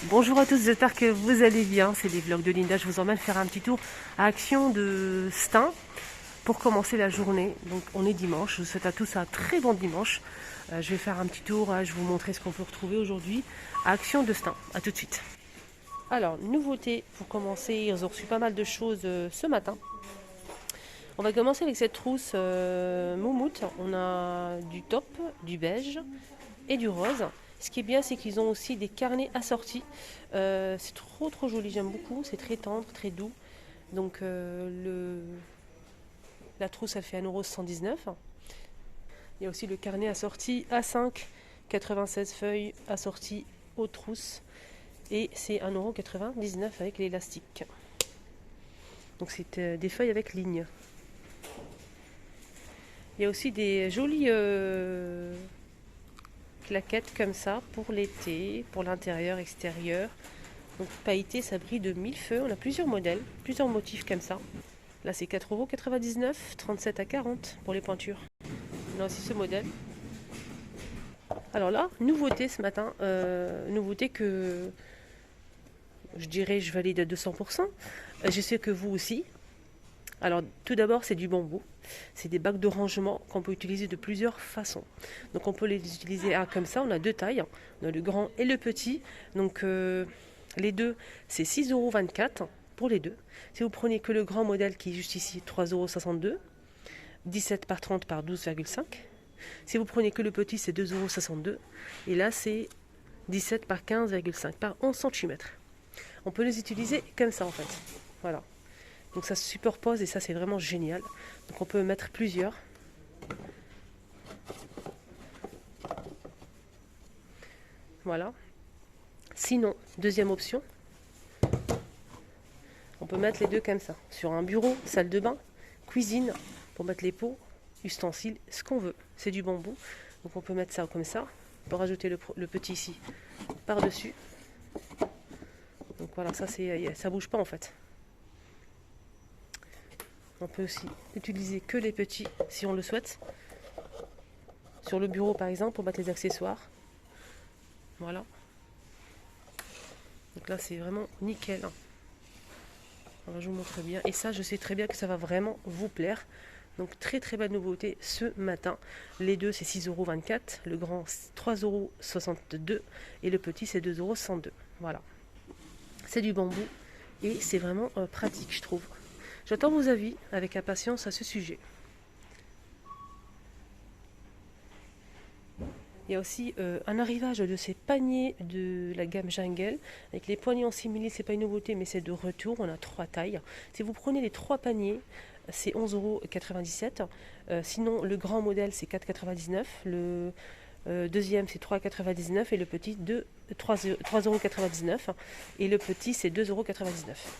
Bonjour à tous, j'espère que vous allez bien. C'est les vlogs de Linda. Je vous emmène faire un petit tour à Action de Stein pour commencer la journée. Donc on est dimanche. Je vous souhaite à tous un très bon dimanche. Je vais faire un petit tour. Je vais vous montrer ce qu'on peut retrouver aujourd'hui à Action de Stein. A tout de suite. Alors, nouveauté pour commencer. Ils ont reçu pas mal de choses ce matin. On va commencer avec cette trousse moumoute. On a du taupe, du beige et du rose. Ce qui est bien, c'est qu'ils ont aussi des carnets assortis. C'est trop joli, j'aime beaucoup. C'est très tendre, très doux. Donc la trousse, elle fait 1,119 €. Il y a aussi le carnet assorti A5, 96 feuilles assorties aux trousses. Et c'est 1,99 € avec l'élastique. Donc c'est des feuilles avec ligne. Il y a aussi des jolies claquettes comme ça pour l'été, pour l'intérieur, extérieur. Donc pailleté, ça brille de mille feux. On a plusieurs modèles, plusieurs motifs comme ça. Là c'est 4,99 €, 37 à 40 pour les pointures. On a aussi ce modèle. Alors là, nouveauté ce matin, nouveauté que je dirais je valide à 200%. Je sais que vous aussi. Alors tout d'abord c'est du bambou. C'est des bacs de rangement qu'on peut utiliser de plusieurs façons. Donc on peut les utiliser comme ça, on a deux tailles, on a le grand et le petit. Donc les deux c'est 6,24 € pour les deux. Si vous prenez que le grand modèle qui est juste ici, 3,62 €, 17 par 30 par 12,5. Si vous prenez que le petit c'est 2,62 € et là c'est 17 par 15,5 par 11 cm. On peut les utiliser comme ça en fait. Voilà. Donc ça se superpose et ça c'est vraiment génial. Donc on peut mettre plusieurs. Voilà. Sinon, deuxième option, on peut mettre les deux comme ça. Sur un bureau, salle de bain, cuisine, pour mettre les pots, ustensiles, ce qu'on veut. C'est du bambou. Donc on peut mettre ça comme ça. On peut rajouter le petit ici par-dessus. Donc voilà, ça bouge pas en fait. On peut aussi utiliser que les petits si on le souhaite. Sur le bureau par exemple pour mettre les accessoires. Voilà. Donc là c'est vraiment nickel. Alors, je vous montre bien. Et ça je sais très bien que ça va vraiment vous plaire. Donc très belle nouveauté ce matin. Les deux c'est 6,24 €. Le grand 3,62 € et le petit c'est 2,102 €. Voilà. C'est du bambou et c'est vraiment pratique je trouve. J'attends vos avis avec impatience à ce sujet. Il y a aussi un arrivage de ces paniers de la gamme Jungle. Avec les poignées en simili, c'est pas une nouveauté, mais c'est de retour. On a trois tailles. Si vous prenez les trois paniers, c'est 11,97 €. Sinon, le grand modèle, c'est 4,99 €. Le deuxième, c'est 3,99 € et le petit, 3,99 €. Et le petit, c'est 2,99 €.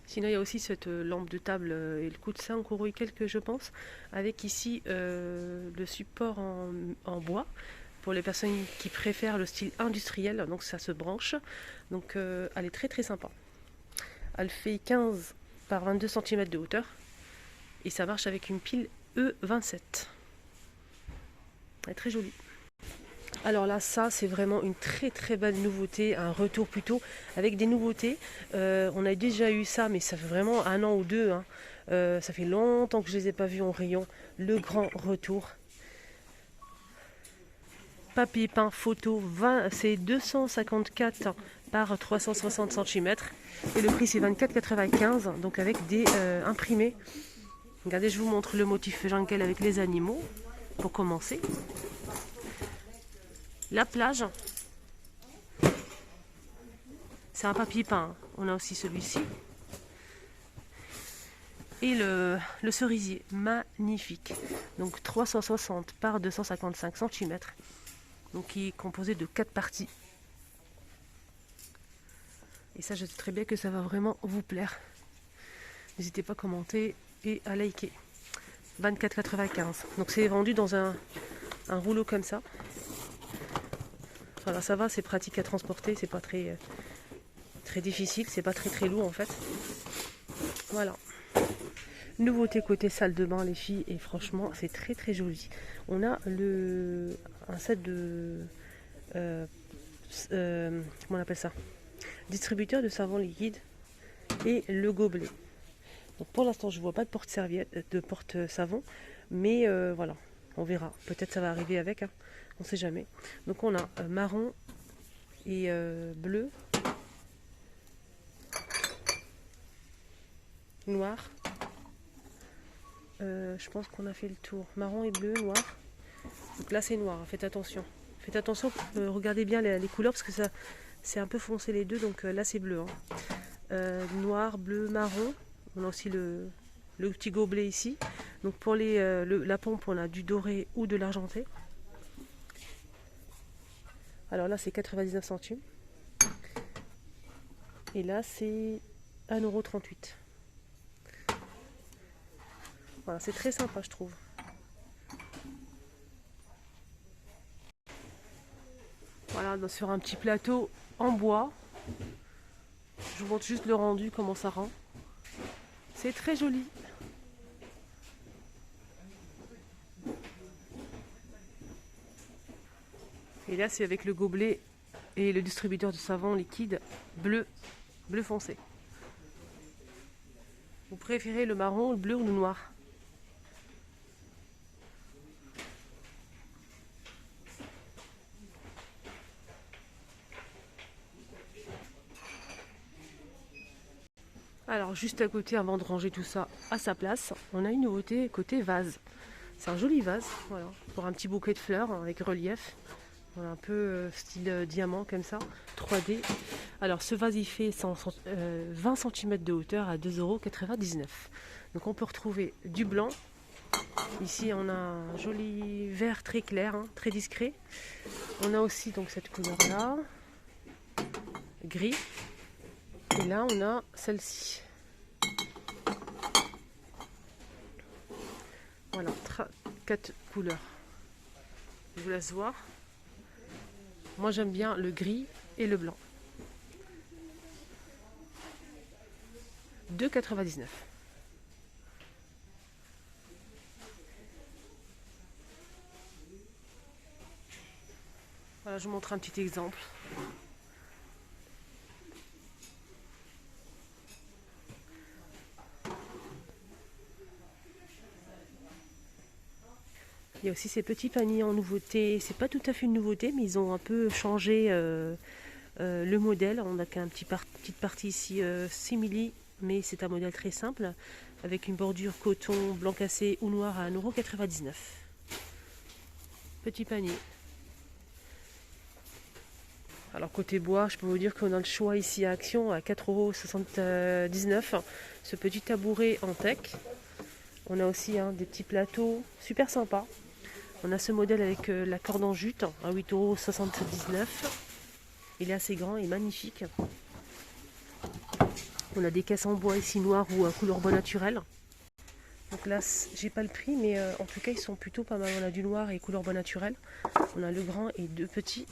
Sinon, il y a aussi cette lampe de table, elle coûte 5 € et quelques, je pense, avec ici le support en bois pour les personnes qui préfèrent le style industriel, donc ça se branche. Donc elle est très sympa. Elle fait 15 par 22 cm de hauteur et ça marche avec une pile E27. Elle est très jolie. Alors là, ça c'est vraiment une très belle nouveauté, un retour plutôt avec des nouveautés. On a déjà eu ça, mais ça fait vraiment 1 an ou 2. Hein. Ça fait longtemps que je ne les ai pas vus en rayon. Le grand retour. Papier peint photo, c'est 254 par 360 cm. Et le prix c'est 24,95 €, donc avec des imprimés. Regardez, je vous montre le motif Jungle avec les animaux, pour commencer. La plage, c'est un papier peint. On a aussi celui-ci. Et le cerisier, magnifique. Donc 360 par 255 cm. Donc qui est composé de 4 parties. Et ça, je sais très bien que ça va vraiment vous plaire. N'hésitez pas à commenter et à liker. 24,95 €. Donc c'est vendu dans un rouleau comme ça. Voilà, ça va, c'est pratique à transporter, c'est pas très difficile, c'est pas très lourd en fait. Voilà. Nouveauté côté salle de bain les filles, et franchement c'est très joli. On a un set de comment on appelle ça, distributeur de savon liquide et le gobelet. Donc pour l'instant, je vois pas de porte-serviette, de porte-savon, mais voilà, on verra. Peut-être ça va arriver avec, hein. On sait jamais. Donc on a marron et bleu, noir. Je pense qu'on a fait le tour. Marron et bleu, noir. Donc là c'est noir, hein, faites attention. Faites attention, regardez bien les couleurs parce que ça c'est un peu foncé les deux, donc là c'est bleu. Hein. Noir, bleu, marron. On a aussi le petit gobelet ici. Donc pour la pompe, on a du doré ou de l'argenté. Alors là c'est 99 centimes. Et là c'est 1,38 €. Voilà, c'est très sympa je trouve. Voilà, sur un petit plateau en bois. Je vous montre juste le rendu, comment ça rend. C'est très joli. Et là, c'est avec le gobelet et le distributeur de savon liquide bleu foncé. Vous préférez le marron, le bleu ou le noir? Alors juste à côté, avant de ranger tout ça à sa place, on a une nouveauté côté vase. C'est un joli vase, voilà, pour un petit bouquet de fleurs avec relief. Voilà, un peu style diamant comme ça, 3D. Alors ce vase il fait 20 cm de hauteur à 2,99 €. Donc on peut retrouver du blanc. Ici on a un joli vert très clair, hein, très discret. On a aussi donc cette couleur là, gris. Et là on a celle-ci. Voilà, 4 couleurs. Je vous laisse voir. Moi j'aime bien le gris et le blanc. 2,99 €. Voilà, je vous montre un petit exemple. Il y a aussi ces petits paniers en nouveauté. C'est pas tout à fait une nouveauté, mais ils ont un peu changé le modèle. On a qu'une petite partie ici simili, mais c'est un modèle très simple avec une bordure coton blanc cassé ou noir à 1,99 €. Petit panier. Alors côté bois, je peux vous dire qu'on a le choix ici à Action à 4,79 €. Ce petit tabouret en teck. On a aussi des petits plateaux super sympas. On a ce modèle avec la corde en jute à 8,79 €. Il est assez grand et magnifique. On a des caisses en bois ici noires ou à couleur bois naturel. Donc là, j'ai pas le prix, mais en tout cas, ils sont plutôt pas mal. On a du noir et couleur bois naturel. On a le grand et deux petits.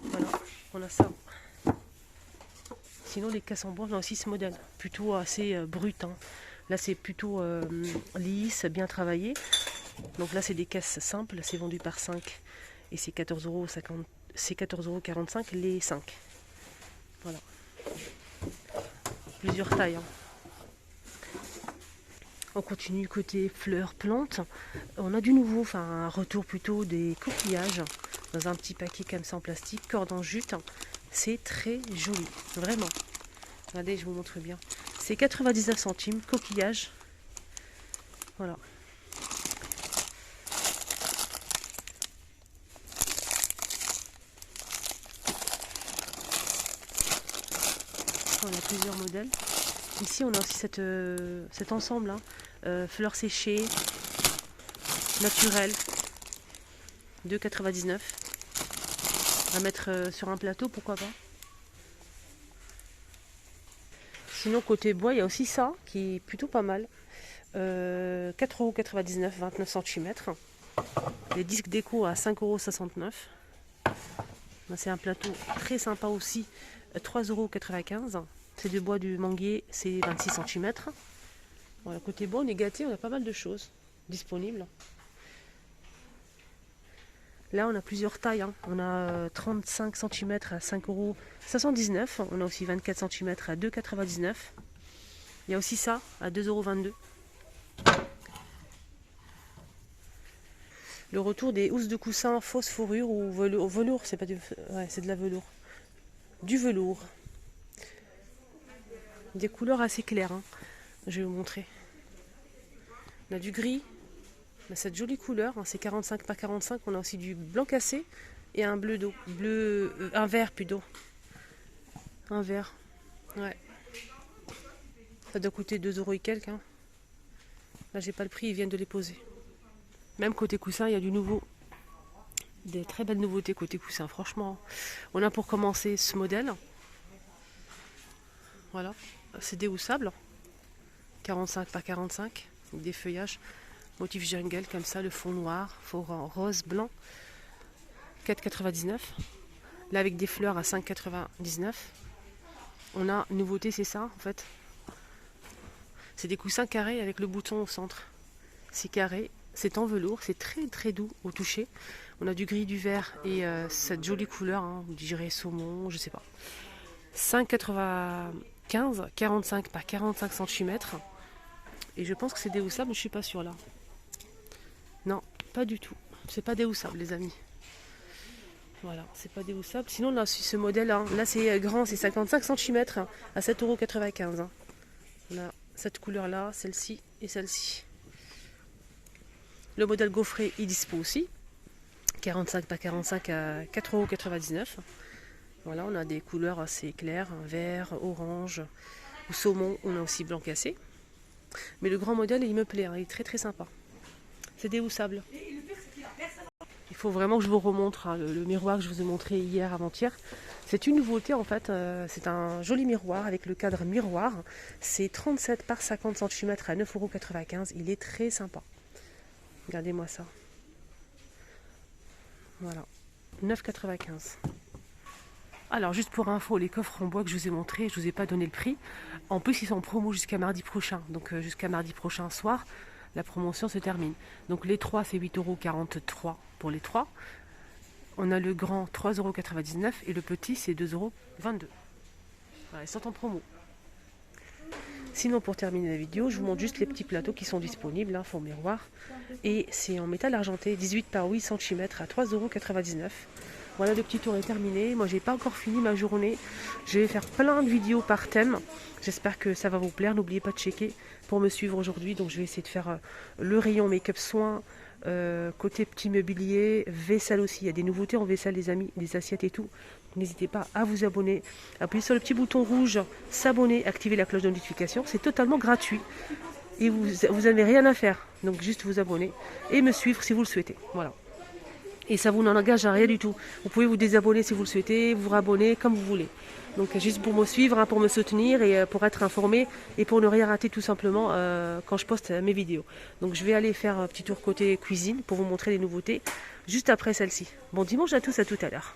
Voilà, on a ça. Sinon, les caisses en bois, on a aussi ce modèle, plutôt assez brut. Hein. Là, c'est plutôt lisse, bien travaillé. Donc là, c'est des caisses simples, c'est vendu par 5 et c'est 14,50 €. C'est 14,45 € les 5. Voilà. Plusieurs tailles. Hein. On continue côté fleurs, plantes. On a du nouveau, enfin un retour plutôt des coquillages dans un petit paquet comme ça en plastique, corde en jute. C'est très joli, vraiment. Regardez, je vous montre bien. C'est 99 centimes, coquillage. Voilà. On a plusieurs modèles. Ici, on a aussi cet ensemble, hein, fleurs séchées, naturelles, 2,99 €. À mettre sur un plateau, pourquoi pas. Sinon, côté bois, il y a aussi ça, qui est plutôt pas mal. 4,99 €, 29 cm. Les disques déco à 5,69 €. C'est un plateau très sympa aussi, 3,95 €. C'est du bois du manguier, c'est 26 cm. Voilà, côté bois, on est gâté, on a pas mal de choses disponibles. Là, on a plusieurs tailles, hein. On a 35 cm à 5,79 €. On a aussi 24 cm à 2,99 €. Il y a aussi ça à 2,22 €. Le retour des housses de coussin fausse fourrure ou velours, c'est pas du... ouais, c'est de la velours. Du velours. Des couleurs assez claires, hein. Je vais vous montrer. On a du gris, on a cette jolie couleur, hein, c'est 45 par 45. On a aussi du blanc cassé et un bleu d'eau. Un vert plutôt. Un vert. Ouais. Ça doit coûter 2 € et quelques, hein. Là, j'ai pas le prix, ils viennent de les poser. Même côté coussin, il y a du nouveau. Des très belles nouveautés côté coussin, franchement. On a pour commencer ce modèle. Voilà, c'est déhoussable. 45 par 45, avec des feuillages. Motif jungle comme ça, le fond noir, fond rose, blanc. 4,99. Là, avec des fleurs à 5,99. On a une nouveauté, c'est ça en fait. C'est des coussins carrés avec le bouton au centre. C'est carré. C'est en velours, c'est très très doux au toucher. On a du gris, du vert et cette jolie couleur, hein, je dirais saumon, je sais pas. 5,95, 45 par 45 cm. Et je pense que c'est déhoussable, mais je suis pas sûre là. Non, pas du tout. C'est pas déhoussable, les amis. Voilà, c'est pas déhoussable. Sinon, là, ce modèle, hein, là c'est grand, c'est 55 cm à 7,95 €. Hein. On a cette couleur-là, celle-ci et celle-ci. Le modèle gaufré, il dispo aussi. 45 par 45 à 4,99 €. Voilà, on a des couleurs assez claires, vert, orange ou saumon. On a aussi blanc cassé. Mais le grand modèle, il me plaît, hein, il est très très sympa. C'est déhoussable. Il faut vraiment que je vous remontre, hein, le miroir que je vous ai montré hier, avant-hier. C'est une nouveauté en fait, c'est un joli miroir avec le cadre miroir. C'est 37 par 50 cm à 9,95 €. Il est très sympa. Regardez-moi ça. Voilà, 9,95 €. Alors, juste pour info, les coffres en bois que je vous ai montrés, je ne vous ai pas donné le prix. En plus, ils sont en promo jusqu'à mardi prochain. Donc, jusqu'à mardi prochain soir, la promotion se termine. Donc, les 3, c'est 8,43 € pour les 3. On a le grand 3,99 € et le petit, c'est 2,22 €. Voilà, ils sont en promo. Sinon, pour terminer la vidéo, je vous montre juste les petits plateaux qui sont disponibles, hein, fond miroir. Et c'est en métal argenté, 18 par 8 cm à 3,99 €. Voilà, le petit tour est terminé. Moi, j'ai pas encore fini ma journée. Je vais faire plein de vidéos par thème. J'espère que ça va vous plaire. N'oubliez pas de checker pour me suivre aujourd'hui. Donc, je vais essayer de faire le rayon make-up soins, côté petit mobilier, vaisselle aussi. Il y a des nouveautés en vaisselle, les amis, des assiettes et tout. N'hésitez pas à vous abonner. Appuyez sur le petit bouton rouge, s'abonner, activer la cloche de notification. C'est totalement gratuit. Et vous n'avez rien à faire. Donc, juste vous abonner et me suivre si vous le souhaitez. Voilà. Et ça vous n'en engage à rien du tout. Vous pouvez vous désabonner si vous le souhaitez, vous rabonner comme vous voulez. Donc juste pour me suivre, hein, pour me soutenir et pour être informé et pour ne rien rater tout simplement quand je poste mes vidéos. Donc je vais aller faire un petit tour côté cuisine pour vous montrer les nouveautés juste après celle-ci. Bon dimanche à tous, à tout à l'heure.